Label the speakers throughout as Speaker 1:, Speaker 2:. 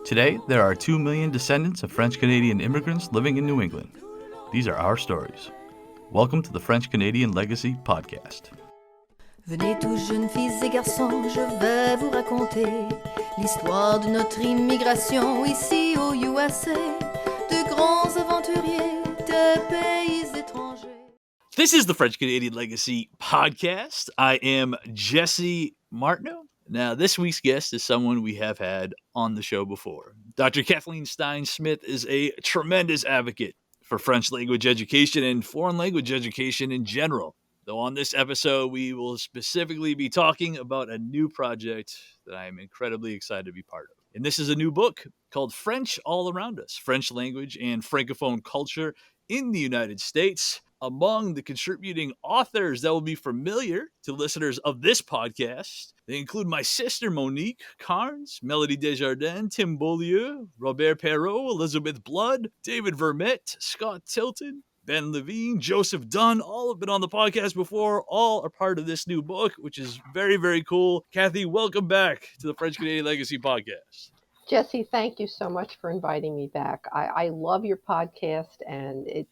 Speaker 1: Today, there are 2 million descendants of French-Canadian immigrants living in New England. These are our stories. Welcome to the French-Canadian Legacy Podcast.
Speaker 2: Venez tous jeunes filles et garçons, je vais vous raconter l'histoire de notre immigration ici au USA, de grands aventuriers, de pays étrangers.
Speaker 1: This is the French-Canadian Legacy Podcast. I am Jesse Martineau. Now, this week's guest is someone we have had on the show before. Dr. Kathleen Stein-Smith is a tremendous advocate for French language education and foreign language education in general. Though on this episode, we will specifically be talking about a new project that I am incredibly excited to be part of. And this is a new book called French All Around Us, French Language and Francophone Culture in the United States. Among the contributing authors that will be familiar to listeners of this podcast, they include my sister Monique Carnes, Melody Desjardins, Tim Beaulieu, Robert Perrault, Elizabeth Blood, David Vermette, Scott Tilton, Ben Levine, Joseph Dunn. All have been on the podcast before. All are part of this new book, which is very, very cool. Kathy, welcome back to the French Canadian Legacy Podcast.
Speaker 3: Jesse, thank you so much for inviting me back. I love your podcast, and it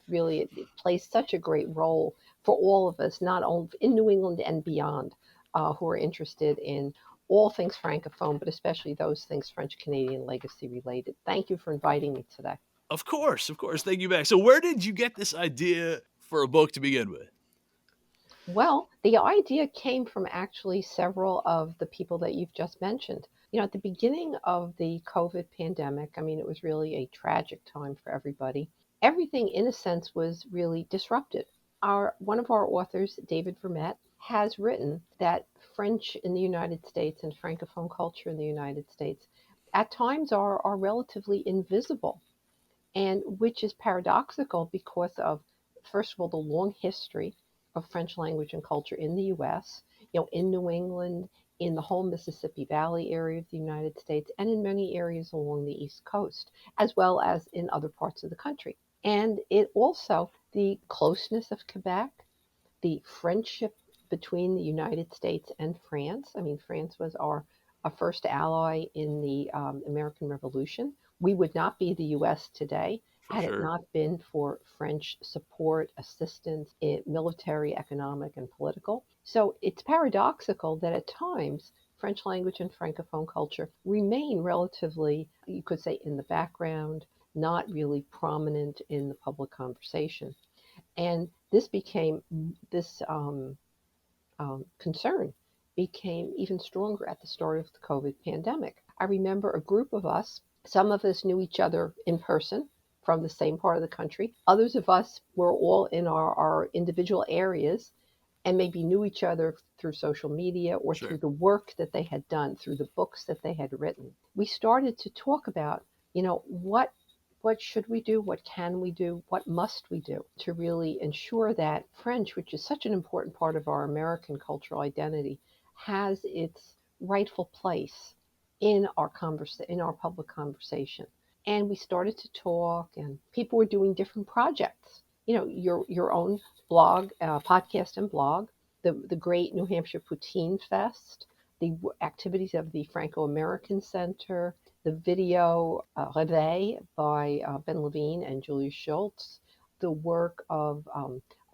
Speaker 3: plays such a great role for all of us, not only in New England and beyond, who are interested in all things Francophone, but especially those things French-Canadian legacy related. Thank you for inviting me today.
Speaker 1: Of course. Thank you back. So where did you get this idea for a book to begin with?
Speaker 3: Well, the idea came from actually several of the people that you've just mentioned. You know, at the beginning of the COVID pandemic, I mean, it was really a tragic time for everybody. Everything, in a sense, was really disrupted. One of our authors, David Vermette, has written that French in the United States and Francophone culture in the United States at times are relatively invisible, and which is paradoxical because of, first of all, the long history of French language and culture in the U.S., in New England, in the whole Mississippi Valley area of the United States, and in many areas along the East Coast, as well as in other parts of the country. And it also, the closeness of Quebec, the friendship between the United States and France. I mean, France was our first ally in the American Revolution. We would not be the U.S. today had it not been for French support, assistance, military, economic, and political. So it's paradoxical that at times French language and Francophone culture remain relatively, you could say, in the background, not really prominent in the public conversation. And this concern became even stronger at the start of the COVID pandemic. I remember a group of us, some of us knew each other in person from the same part of the country. Others of us were all in our individual areas and maybe knew each other through social media or through the work that they had done, through the books that they had written. We started to talk about, what should we do? What can we do? What must we do to really ensure that French, which is such an important part of our American cultural identity, has its rightful place in our public conversation? And we started to talk, and people were doing different projects. Your own blog, podcast and blog, the great New Hampshire Poutine Fest, the activities of the Franco-American Center, the video Réveil by Ben Levine and Julia Schultz, the work of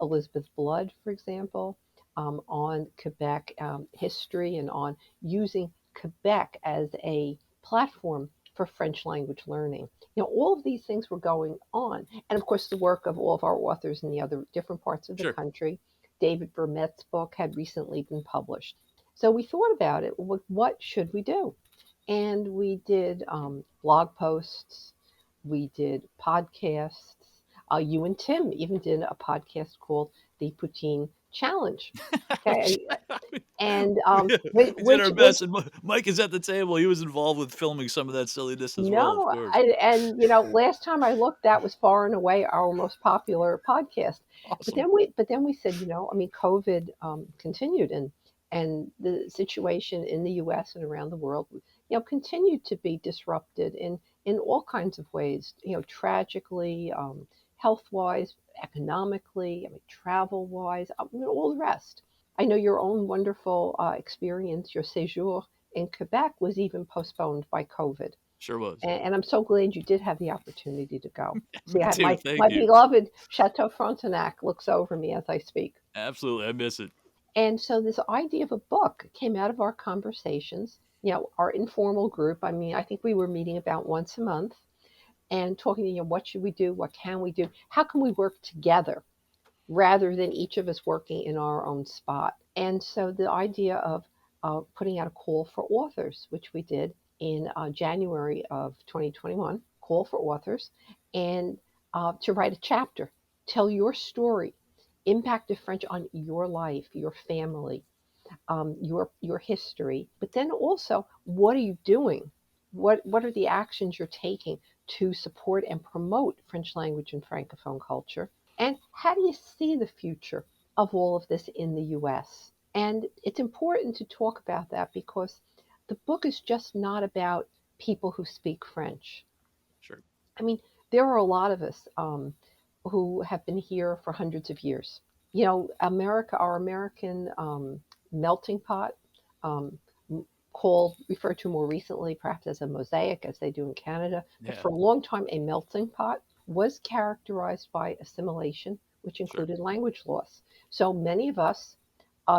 Speaker 3: Elizabeth Blood, for example, on Quebec history and on using Quebec as a platform for French language learning. All of these things were going on. And of course, the work of all of our authors in the other different parts of the country. David Vermette's book had recently been published. So we thought about it. What should we do? And we did blog posts. We did podcasts. You and Tim even did a podcast called The Poutine Challenge. Okay. And
Speaker 1: we did our best. And Mike is at the table. He was involved with filming some of that silliness as well. Of
Speaker 3: course. Last time I looked, that was far and away our most popular podcast. Awesome. But then we said, COVID continued, and the situation in the U.S. and around the world, continued to be disrupted in all kinds of ways. Tragically, health-wise, economically, travel-wise, all the rest. I know your own wonderful experience, your séjour in Quebec was even postponed by COVID.
Speaker 1: Sure was.
Speaker 3: And I'm so glad you did have the opportunity to go. See,
Speaker 1: Me too. Thank
Speaker 3: my
Speaker 1: you.
Speaker 3: beloved Chateau Frontenac looks over me as I speak.
Speaker 1: Absolutely. I miss it.
Speaker 3: And so this idea of a book came out of our conversations, our informal group. I mean, I think we were meeting about once a month and talking, what should we do? What can we do? How can we work together rather than each of us working in our own spot? And so the idea of putting out a call for authors, which we did in January of 2021, call for authors, and to write a chapter, tell your story, impact of French on your life, your family, your history, but then also what are you doing? What are the actions you're taking to support and promote French language and Francophone culture? And how do you see the future of all of this in the US? And it's important to talk about that because the book is just not about people who speak French.
Speaker 1: Sure.
Speaker 3: I mean, there are a lot of us who have been here for hundreds of years. Our American melting pot, um, referred to more recently perhaps as a mosaic, as they do in Canada, but
Speaker 1: Yeah.
Speaker 3: for a long time, a melting pot was characterized by assimilation, which
Speaker 1: Sure.
Speaker 3: included language loss. So many of us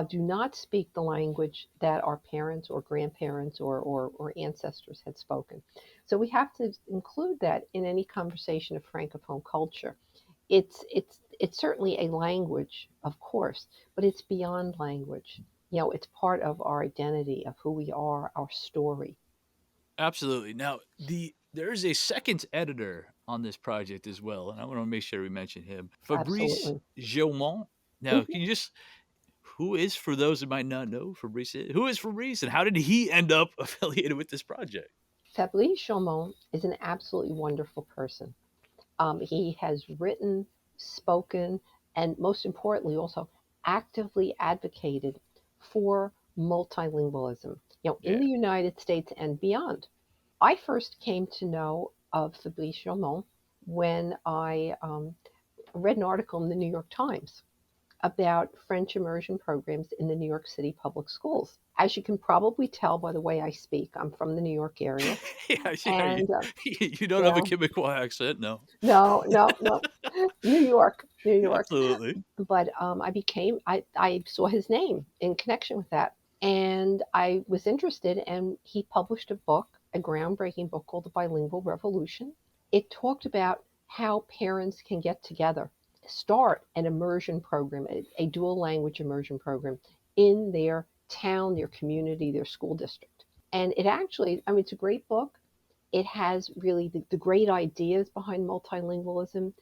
Speaker 3: do not speak the language that our parents or grandparents or ancestors had spoken. So we have to include that in any conversation of Francophone culture. It's certainly a language, of course, but it's beyond language. It's part of our identity, of who we are, our story.
Speaker 1: Absolutely. Now, there is a second editor on this project as well, and I want to make sure we mention him, Fabrice
Speaker 3: Absolutely.
Speaker 1: Gilmont. Now,
Speaker 3: Mhm.
Speaker 1: can you just who is, for those that might not know, Fabrice? Who is Fabrice, and how did he end up affiliated with this project?
Speaker 3: Fabrice Chaumont is an absolutely wonderful person. He has written, spoken, and most importantly, also actively advocated for multilingualism, in
Speaker 1: Yeah.
Speaker 3: the United States and beyond. I first came to know of Fabrice Chaumont when I read an article in the New York Times about French immersion programs in the New York City public schools. As you can probably tell by the way I speak, I'm from the New York area.
Speaker 1: Yeah, yeah. You,
Speaker 3: And,
Speaker 1: you don't have a
Speaker 3: yeah,
Speaker 1: Quebecois accent, no.
Speaker 3: no, no, no, New York, New York.
Speaker 1: Absolutely.
Speaker 3: But I saw his name in connection with that. And I was interested, and he published a book, a groundbreaking book called The Bilingual Revolution. It talked about how parents can get together, start an immersion program, a dual language immersion program in their town, their community, their school district. And it actually, I mean, it's a great book. It has really the great ideas behind multilingualism,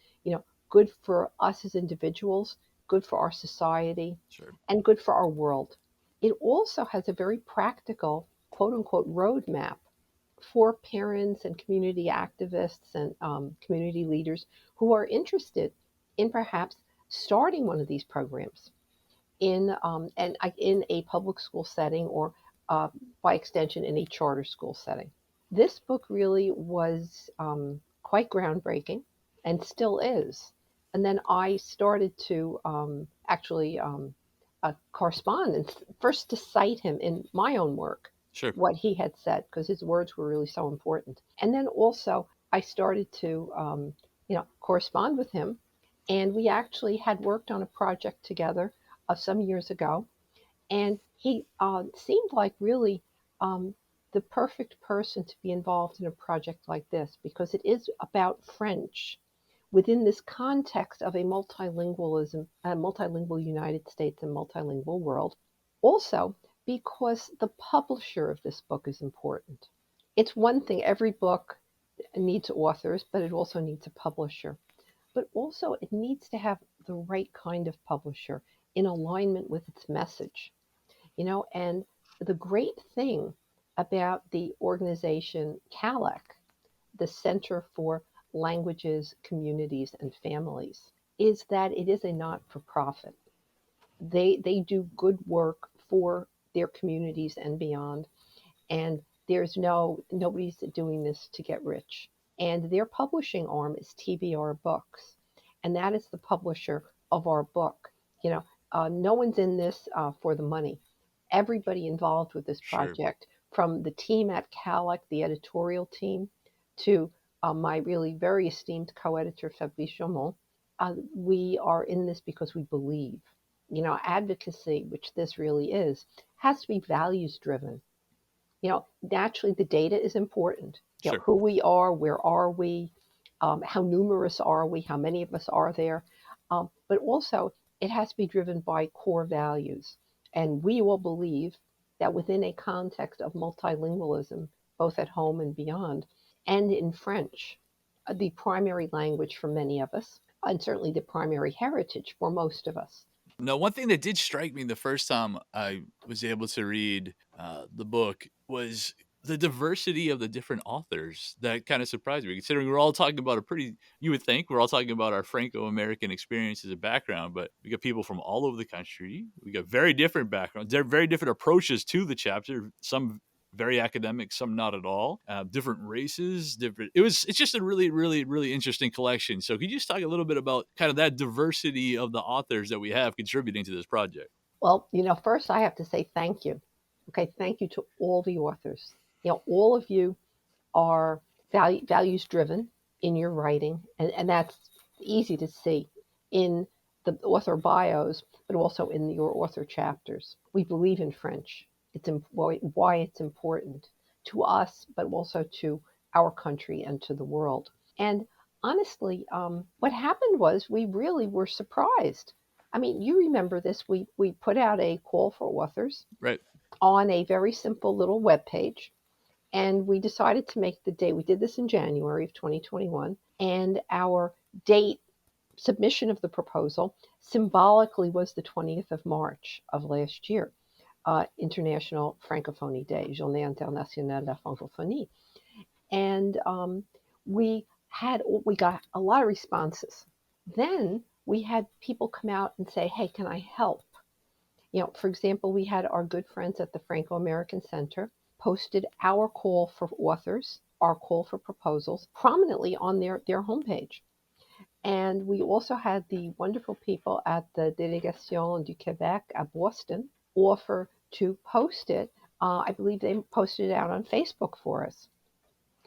Speaker 3: good for us as individuals, good for our society,
Speaker 1: Sure.
Speaker 3: and good for our world. It also has a very practical, quote unquote, roadmap for parents and community activists and community leaders who are interested in perhaps starting one of these programs in a public school setting or uh, by extension in a charter school setting. This book really was quite groundbreaking and still is. And then I started to actually correspond and first to cite him in my own work,
Speaker 1: Sure.
Speaker 3: what he had said, because his words were really so important. And then also I started to, correspond with him. And we actually had worked on a project together some years ago. And he seemed like really um, the perfect person to be involved in a project like this because it is about French within this context of a multilingual United States and multilingual world. Also, because the publisher of this book is important. It's one thing, every book needs authors, but it also needs a publisher. But also, it needs to have the right kind of publisher in alignment with its message. And the great thing about the organization CALEC, the Center for Languages, Communities, and Families, is that it is a not for profit. They do good work for their communities and beyond, and nobody's doing this to get rich. And their publishing arm is TBR Books, and that is the publisher of our book. No one's in this for the money. Everybody involved with this
Speaker 1: Sure.
Speaker 3: project from the team at CALEC, the editorial team, to my really very esteemed co-editor, Fabrice Chaumont. We are in this because we believe. Advocacy, which this really is, has to be values driven. Naturally, the data is important.
Speaker 1: Sure.
Speaker 3: Who we are, where are we, how numerous are we, how many of us are there. But also, it has to be driven by core values. And we all believe that within a context of multilingualism, both at home and beyond, and in French, the primary language for many of us, and certainly the primary heritage for most of us.
Speaker 1: Now, one thing that did strike me the first time I was able to read the book was the diversity of the different authors. That kind of surprised me, considering we're all talking about you would think we're all talking about our Franco-American experience as a background, but we got people from all over the country. We got very different backgrounds. They're very different approaches to the chapter. Some very academic, some not at all. Different races, different. It's just a really, really, really interesting collection. So, could you just talk a little bit about kind of that diversity of the authors that we have contributing to this project?
Speaker 3: Well, first I have to say thank you. Okay, thank you to all the authors. All of you are values driven in your writing, and that's easy to see in the author bios, but also in your author chapters. We believe in French. It's why it's important to us, but also to our country and to the world. And honestly, what happened was we really were surprised. I mean, you remember this. We put out a call for authors,
Speaker 1: right,
Speaker 3: on a very simple little web page. And we decided to make the date. We did this in January of 2021. And our date submission of the proposal symbolically was the 20th of March of last year, International Francophonie Day, Journée Internationale de la Francophonie. And we got a lot of responses. Then we had people come out and say, hey, can I help? For example, we had our good friends at the Franco-American Center posted our call for authors, our call for proposals prominently on their homepage. And we also had the wonderful people at the Délégation du Québec at Boston offer to post it. I believe they posted it out on Facebook for us.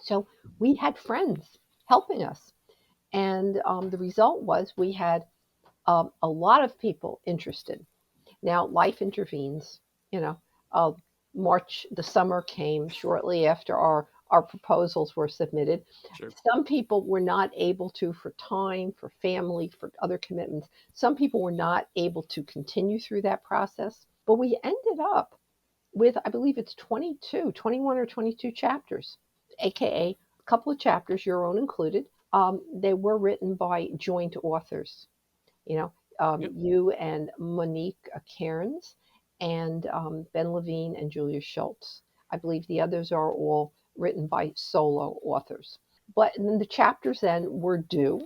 Speaker 3: So we had friends helping us. And the result was we had a lot of people interested. Now, life intervenes, March, the summer came shortly after our proposals were submitted.
Speaker 1: sure.
Speaker 3: Some people were not able to, for time, for family, for other commitments. Some people were not able to continue through that process. But we ended up with, I believe it's 21 or 22 chapters, AKA a couple of chapters, your own included. They were written by joint authors, Yep. You and Monique Cairns and Ben Levine and Julia Schultz. I believe the others are all written by solo authors. But then the chapters then were due.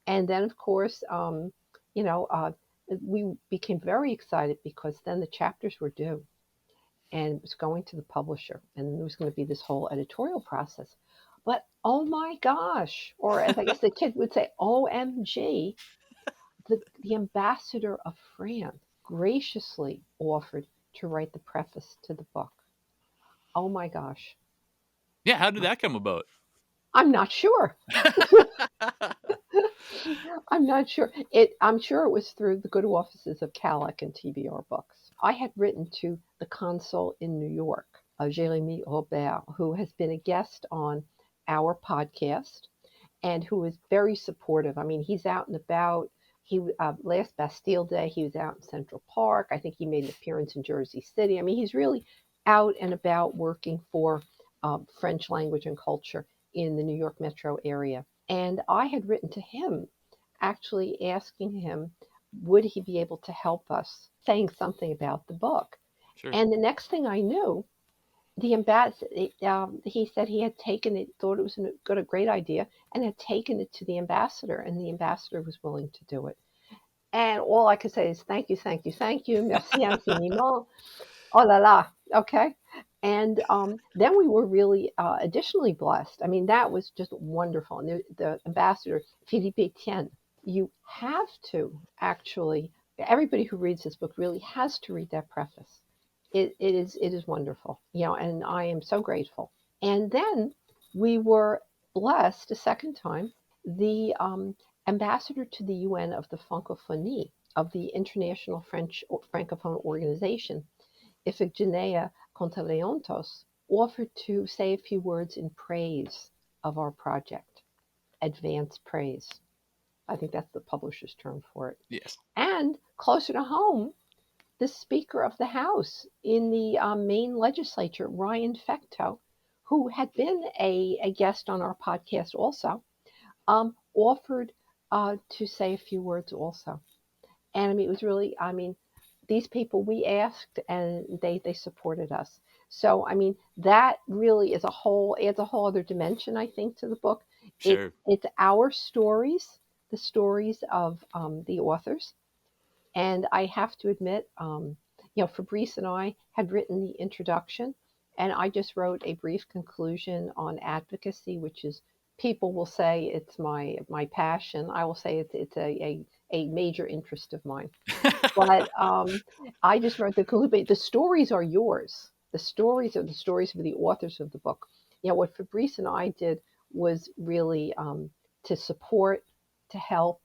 Speaker 3: And then, of course, we became very excited because then the chapters were due. And it was going to the publisher. And there was going to be this whole editorial process. But, oh my gosh, or as I guess the kid would say, OMG, the ambassador of France graciously offered to write the preface to the book. Oh my gosh.
Speaker 1: Yeah, how did that come about?
Speaker 3: I'm not sure. I'm not sure. I'm sure it was through the good offices of CALEC and TBR Books. I had written to the consul in New York, Jérémy Robert, who has been a guest on our podcast and who is very supportive. I mean, he's out and about. He last Bastille Day, he was out in Central Park. I think he made an appearance in Jersey City. I mean, he's really out and about working for French language and culture in the New York metro area. And I had written to him, actually asking him, would he be able to help us, saying something about the book.
Speaker 1: Sure.
Speaker 3: And the next thing I knew, the ambassador, he said he had taken it, thought it was a great idea, and had taken it to the ambassador, and the ambassador was willing to do it. And all I could say is thank you, thank you, thank you, merci infiniment. Oh la la, okay. And then we were really additionally blessed. I mean, that was just wonderful. And the ambassador, Philippe Etienne, you have to actually, everybody who reads this book really has to read that preface. it is wonderful, and I am so grateful. And then we were blessed a second time. The ambassador to the UN of the Francophonie, of the International French Francophone Organization, Iphigenia Contaleontos, offered to say a few words in praise of our project, advance praise. I think that's the publisher's term for it.
Speaker 1: Yes.
Speaker 3: And closer to home, the Speaker of the House in the Maine legislature, Ryan Fecteau, who had been a guest on our podcast also, offered to say a few words also. And I mean, it was really, I mean, these people we asked and they supported us. So, I mean, that really adds a whole other dimension, I think, to the book.
Speaker 1: Sure.
Speaker 3: It's our stories, the stories of the authors. And I have to admit, Fabrice and I had written the introduction, and I just wrote a brief conclusion on advocacy, which is, people will say it's my passion. I will say it's a major interest of mine. But I just wrote the conclusion. The stories are yours. The stories are the stories of the authors of the book. What Fabrice and I did was really to support, to help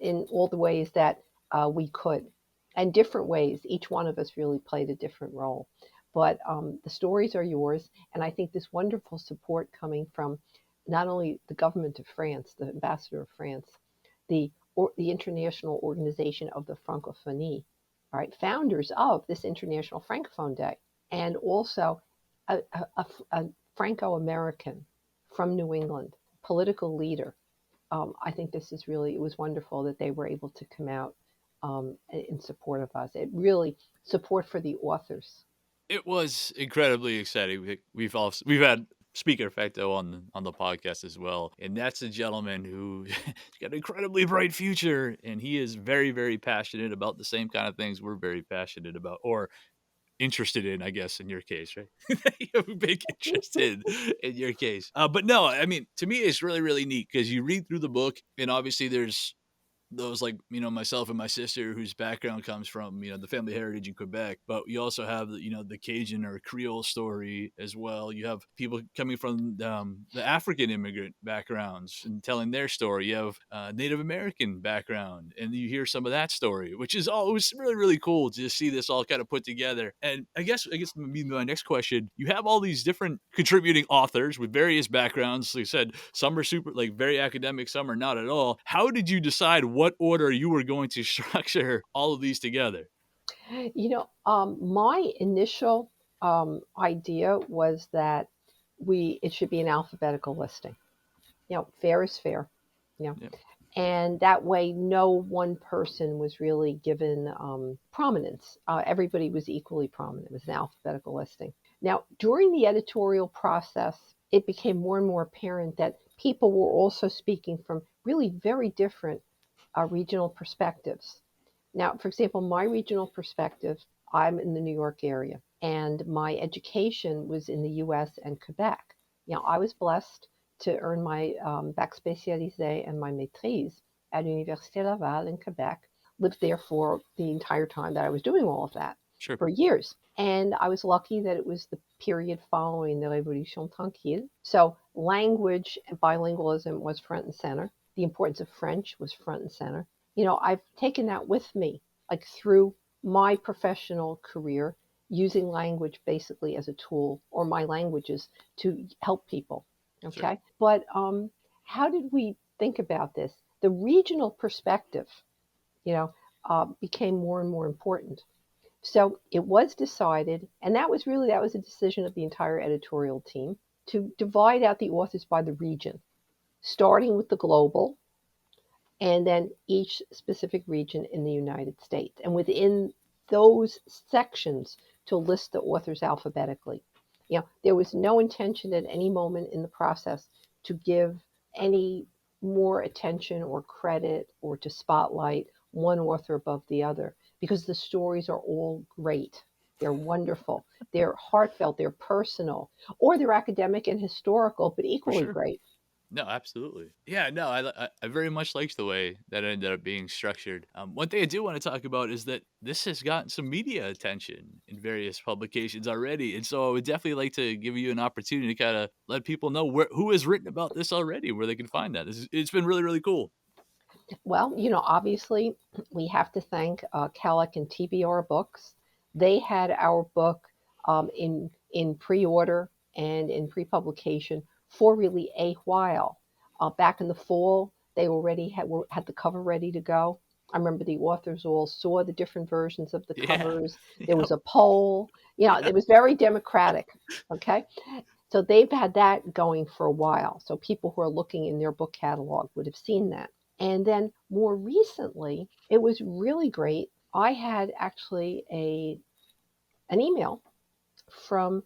Speaker 3: in all the ways that we could, and different ways. Each one of us really played a different role. But the stories are yours, and I think this wonderful support coming from not only the government of France, the ambassador of France, the International Organization of the Francophonie, all right, founders of this International Francophone Day, and also a Franco-American from New England, political leader. I think it was wonderful that they were able to come out in support of us. It really support for the authors.
Speaker 1: It was incredibly exciting. We've had Speaker Facto on the podcast as well, and that's a gentleman who's got an incredibly bright future, and he is very, very passionate about the same kind of things we're very passionate about, or interested in, I guess, in your case, right? You have a big interest in your case. But no, I mean, to me, it's really, really neat because you read through the book, and obviously there's those, like, myself and my sister whose background comes from, the family heritage in Quebec, but you also have the Cajun or Creole story as well. You have people coming from the African immigrant backgrounds and telling their story. You have Native American background, and you hear some of that story, which is all, it was really, really cool to just see this all kind of put together. And I guess my next question, you have all these different contributing authors with various backgrounds. Like I said, some are super, like, very academic, some are not at all. How did you decide what order you were going to structure all of these together?
Speaker 3: My initial idea was that it should be an alphabetical listing. Fair is fair.
Speaker 1: Yep.
Speaker 3: And that way, no one person was really given prominence. Everybody was equally prominent. It was an alphabetical listing. Now, during the editorial process, it became more and more apparent that people were also speaking from really very different regional perspectives. Now, for example, my regional perspective, I'm in the New York area, and my education was in the US and Quebec. I was blessed to earn my bac spécialisé and my maîtrise at Université Laval in Quebec. Lived there for the entire time that I was doing all of that,
Speaker 1: Sure.
Speaker 3: for years. And I was lucky that it was the period following the Révolution Tranquille. So language and bilingualism was front and center. The importance of French was front and center. I've taken that with me, like, through my professional career, using language basically as a tool, or my languages, to help people. Okay.
Speaker 1: Sure.
Speaker 3: But how did we think about this? The regional perspective, became more and more important. So it was decided, and that was a decision of the entire editorial team, to divide out the authors by the region, starting with the global, and then each specific region in the United States. And within those sections, to list the authors alphabetically. There was no intention at any moment in the process to give any more attention or credit or to spotlight one author above the other, because the stories are all great. They're wonderful. They're heartfelt. They're personal, or they're academic and historical, but equally
Speaker 1: sure.
Speaker 3: great.
Speaker 1: No, absolutely. Yeah, no, I very much liked the way that it ended up being structured. One thing I do want to talk about is that this has gotten some media attention in various publications already, and so I would definitely like to give you an opportunity to kind of let people know who has written about this already, where they can find that. It's been really, really cool.
Speaker 3: Well, obviously, we have to thank Kellogg and TBR Books. They had our book in pre-order and in pre-publication for really a while. Back in the fall, they already had the cover ready to go. I remember the authors all saw the different versions of the
Speaker 1: Yeah.
Speaker 3: covers. There
Speaker 1: Yep.
Speaker 3: was a poll.
Speaker 1: Yeah.
Speaker 3: It was very democratic. Okay, so they've had that going for a while. So people who are looking in their book catalog would have seen that. And then more recently, it was really great. I had actually an email from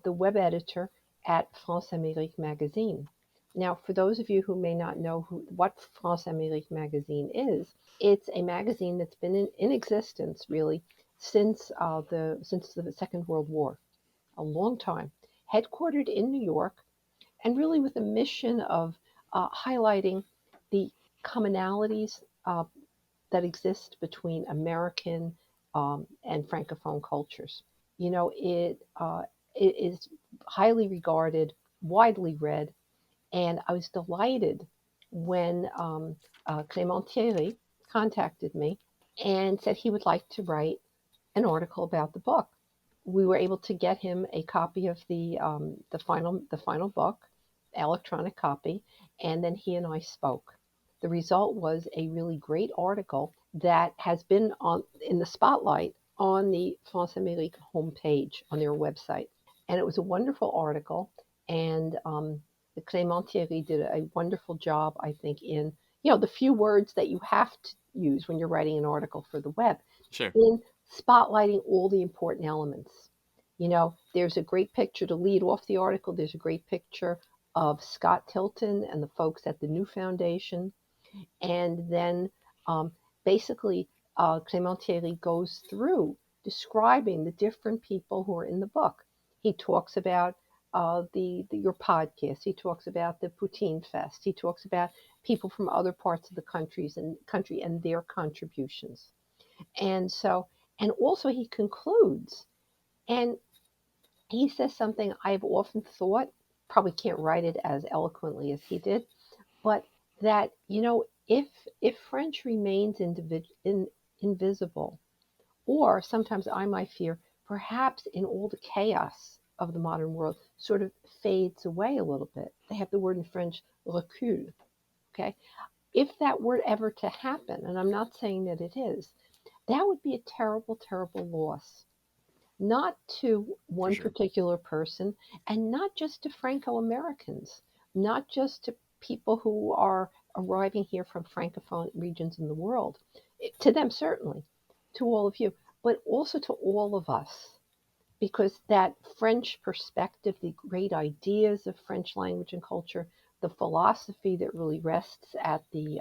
Speaker 3: the web editor at France Amérique magazine. Now, for those of you who may not know what France Amérique magazine is, it's a magazine that's been in existence really since the Second World War, a long time, headquartered in New York, and really with a mission of highlighting the commonalities that exist between American and Francophone cultures. It is highly regarded, widely read, and I was delighted when Clément Thierry contacted me and said he would like to write an article about the book. We were able to get him a copy of the final book, electronic copy, and then he and I spoke. The result was a really great article that has been in the spotlight on the France Amérique homepage on their website, and it was a wonderful article. And Clément Thierry did a wonderful job, I think, in the few words that you have to use when you're writing an article for the web,
Speaker 1: Sure.
Speaker 3: in spotlighting all the important elements. There's a great picture to lead off the article. There's a great picture of Scott Tilton and the folks at the New Foundation. And then basically, Clément Thierry goes through describing the different people who are in the book. He talks about your podcast. He talks about the Poutine Fest. He talks about people from other parts of the country and their contributions. And also he concludes, and he says something I've often thought, probably can't write it as eloquently as he did, but that, if French remains invisible, or sometimes I might fear, perhaps in all the chaos of the modern world, sort of fades away a little bit. They have the word in French, recul. Okay? If that were ever to happen, and I'm not saying that it is, that would be a terrible, terrible loss, not to
Speaker 1: For
Speaker 3: one
Speaker 1: sure.
Speaker 3: particular person, and not just to Franco Americans, not just to people who are arriving here from Francophone regions in the world, to them certainly, to all of you, but also to all of us. Because that French perspective, the great ideas of French language and culture, the philosophy that really rests at the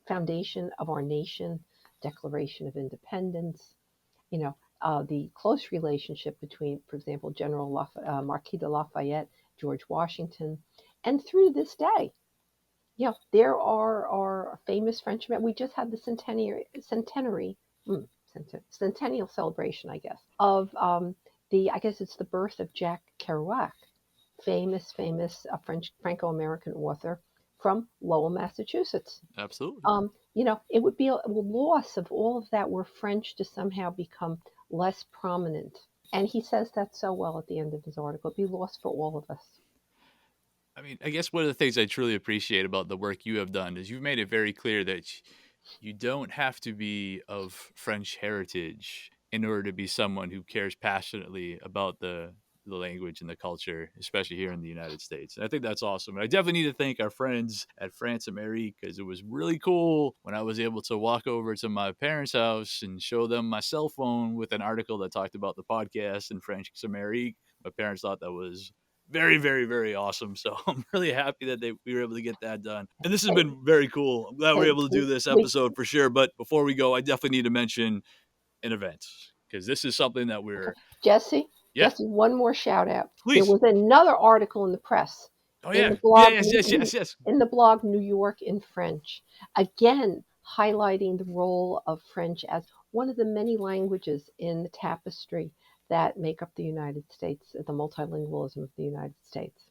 Speaker 3: foundation of our nation, Declaration of Independence, you know, the close relationship between, for example, Marquis de Lafayette, George Washington, and through this day, there are famous Frenchmen. We just had the centennial celebration, I guess, of I guess it's the birth of Jack Kerouac, famous French Franco-American author from Lowell, Massachusetts.
Speaker 1: Absolutely.
Speaker 3: It would be a loss of all of that were French to somehow become less prominent. And he says that so well at the end of his article. It'd be lost for all of us.
Speaker 1: I mean, I guess one of the things I truly appreciate about the work you have done is you've made it very clear that you don't have to be of French heritage in order to be someone who cares passionately about the language and the culture, especially here in the United States. And I think that's awesome. And I definitely need to thank our friends at France Amérique, because it was really cool when I was able to walk over to my parents' house and show them my cell phone with an article that talked about the podcast in French Amérique. My parents thought that was very, very, very awesome. So I'm really happy that we were able to get that done. And this has
Speaker 3: And,
Speaker 1: been very cool. I'm glad we are
Speaker 3: and
Speaker 1: able to do this
Speaker 3: we,
Speaker 1: episode for sure. But before we go, I definitely need to mention an event, because this is something that
Speaker 3: okay,
Speaker 1: we're,
Speaker 3: Jesse,
Speaker 1: yeah,
Speaker 3: one more shout out. There
Speaker 1: please.
Speaker 3: was another article in the press
Speaker 1: Oh
Speaker 3: In
Speaker 1: yeah,
Speaker 3: the
Speaker 1: yeah,
Speaker 3: blog,
Speaker 1: yes, yes, yes, yes.
Speaker 3: in the blog New York in French, again highlighting the role of French as one of the many languages in the tapestry that make up the United States, the multilingualism of the United States.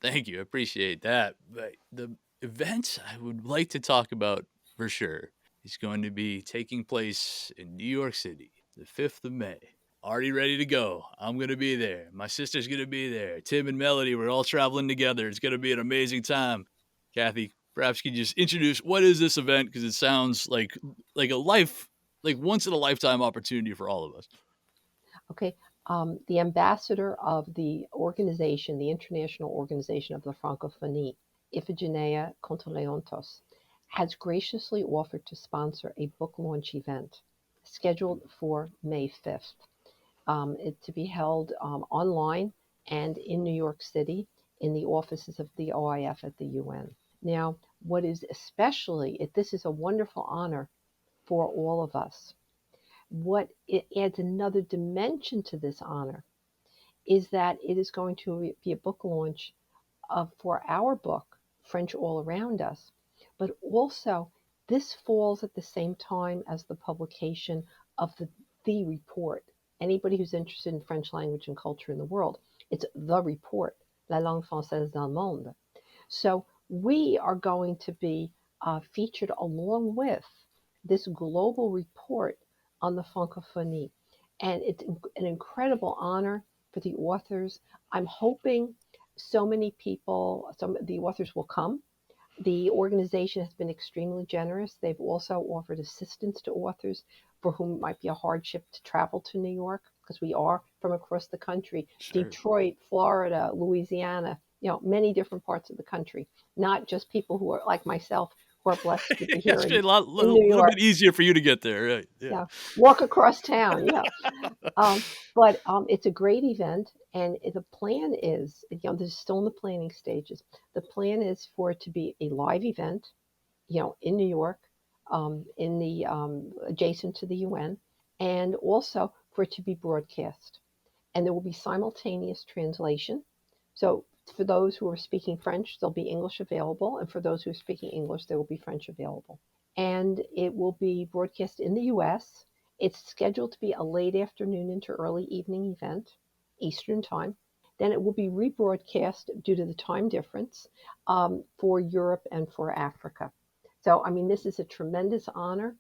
Speaker 1: Thank you, I appreciate that. But the event I would like to talk about for sure is going to be taking place in New York City, the 5th of May. Already ready to go. I'm going to be there. My sister's going to be there. Tim and Melody, we're all traveling together. It's going to be an amazing time. Kathy, perhaps you could just introduce what is this event, because it sounds like like once in a lifetime opportunity for all of us.
Speaker 3: Okay, the ambassador of the organization, the International Organization of the Francophonie, Iphigenia Kontoleontos, has graciously offered to sponsor a book launch event scheduled for May 5th. It to be held online and in New York City in the offices of the OIF at the UN. Now, what is especially, this is a wonderful honor for all of us. What it adds another dimension to this honor is that it is going to be a book launch for our book, French All Around Us, but also this falls at the same time as the publication of the report. Anybody who's interested in French language and culture in the world, it's the report, La langue française dans le monde. So we are going to be featured along with this global report on the francophonie. And it's an incredible honor for the authors. I'm hoping so many people, some of the authors will come. The organization has been extremely generous. They've also offered assistance to authors for whom it might be a hardship to travel to New York, because we are from across the country,
Speaker 1: Sure.
Speaker 3: Detroit, Florida, Louisiana, many different parts of the country, not just people who are like myself who are blessed to be here
Speaker 1: It's
Speaker 3: in,
Speaker 1: been a
Speaker 3: in New
Speaker 1: little
Speaker 3: York.
Speaker 1: bit easier for you to get there, right? Yeah.
Speaker 3: Yeah, walk across town. Yeah. But it's a great event, and the plan is, this is still in the planning stages. The plan is for it to be a live event, in New York, in the adjacent to the UN, and also for it to be broadcast. And there will be simultaneous translation. So for those who are speaking French, there'll be English available, and for those who are speaking English, there will be French available. And it will be broadcast in the US. It's scheduled to be a late afternoon into early evening event, Eastern time. Then it will be rebroadcast due to the time difference for Europe and for Africa. So, I mean, this is a tremendous honor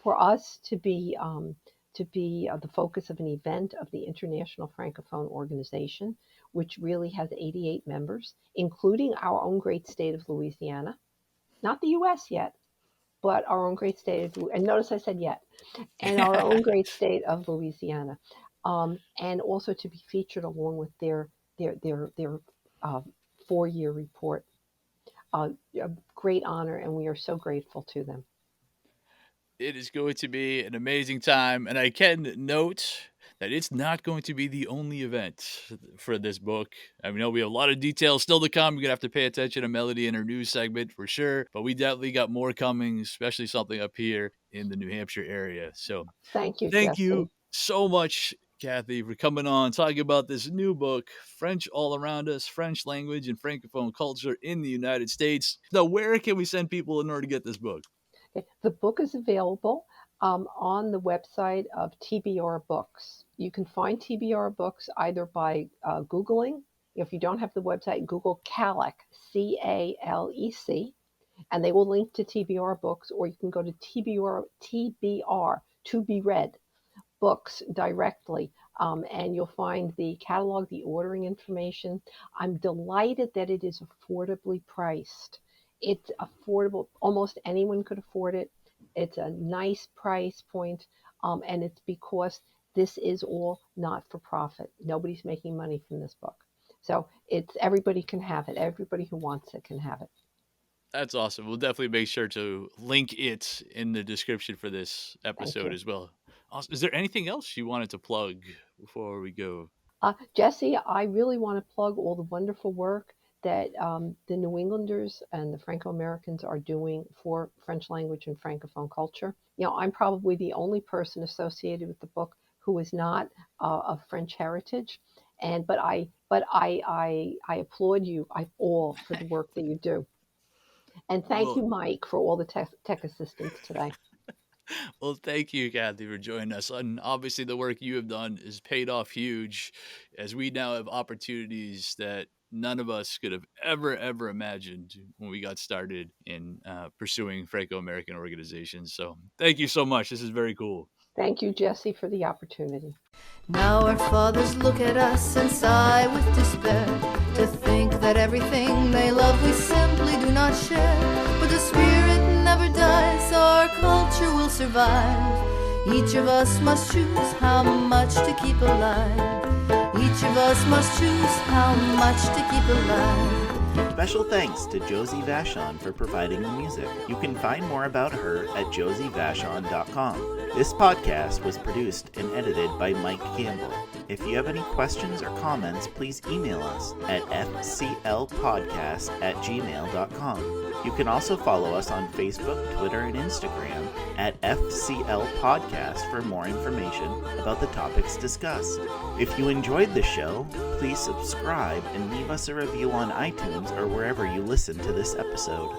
Speaker 3: for us to be the focus of an event of the International Francophone Organization, which really has 88 members, including our own great state of Louisiana. Not the US yet, but our own great state of, and notice I said yet, and our own great state of Louisiana. And also to be featured along with their 4-year report. A great honor, and we are so grateful to them.
Speaker 1: It is going to be an amazing time, and I can note that it's not going to be the only event for this book. I know we have a lot of details still to come. You're going to have to pay attention to Melody in her news segment for sure, but we definitely got more coming, especially something up here in the New Hampshire area. So
Speaker 3: Thank you,
Speaker 1: thank
Speaker 3: Jesse.
Speaker 1: you so much, Kathy, for coming on, talking about this new book, French All Around Us, French Language and Francophone Culture in the United States. Now, where can we send people in order to get this book?
Speaker 3: The book is available on the website of TBR Books. You can find TBR Books either by Googling. If you don't have the website, Google CALEC, CALEC, and they will link to TBR Books, or you can go to TBR, to be read, books directly, and you'll find the catalog, the ordering information. I'm delighted that it is affordably priced. It's affordable. Almost anyone could afford it. It's a nice price point, and it's because this is all not for profit. Nobody's making money from this book. So it's everybody can have it. Everybody who wants it can have it.
Speaker 1: That's awesome. We'll definitely make sure to link it in the description for this
Speaker 3: Thank
Speaker 1: episode
Speaker 3: you.
Speaker 1: as well. Awesome. Is there anything else you wanted to plug before we go?
Speaker 3: Jesse, I really want to plug all the wonderful work that the New Englanders and the Franco-Americans are doing for French language and Francophone culture. I'm probably the only person associated with the book who is not of French heritage. But I applaud you all for the work that you do. And thank
Speaker 1: Well,
Speaker 3: you, Mike, for all the tech assistance today.
Speaker 1: well, thank you, Kathy, for joining us. And obviously, the work you have done is paid off huge, as we now have opportunities that none of us could have ever imagined when we got started in pursuing Franco-American organizations. So, thank you so much. This is very cool.
Speaker 3: Thank you, Jesse, for the opportunity.
Speaker 2: Now our fathers look at us and sigh with despair, to think that everything they love we simply do not share. But the spirit never dies, our culture will survive. Each of us must choose how much to keep alive. Each of us must choose how much to keep alive.
Speaker 4: Special thanks to Josie Vachon for providing the music. You can find more about her at josievachon.com. This podcast was produced and edited by Mike Campbell. If you have any questions or comments, please email us at fclpodcast@gmail.com. You can also follow us on Facebook, Twitter, and Instagram at FCL Podcast for more information about the topics discussed. If you enjoyed the show, please subscribe and leave us a review on iTunes or wherever you listen to this episode.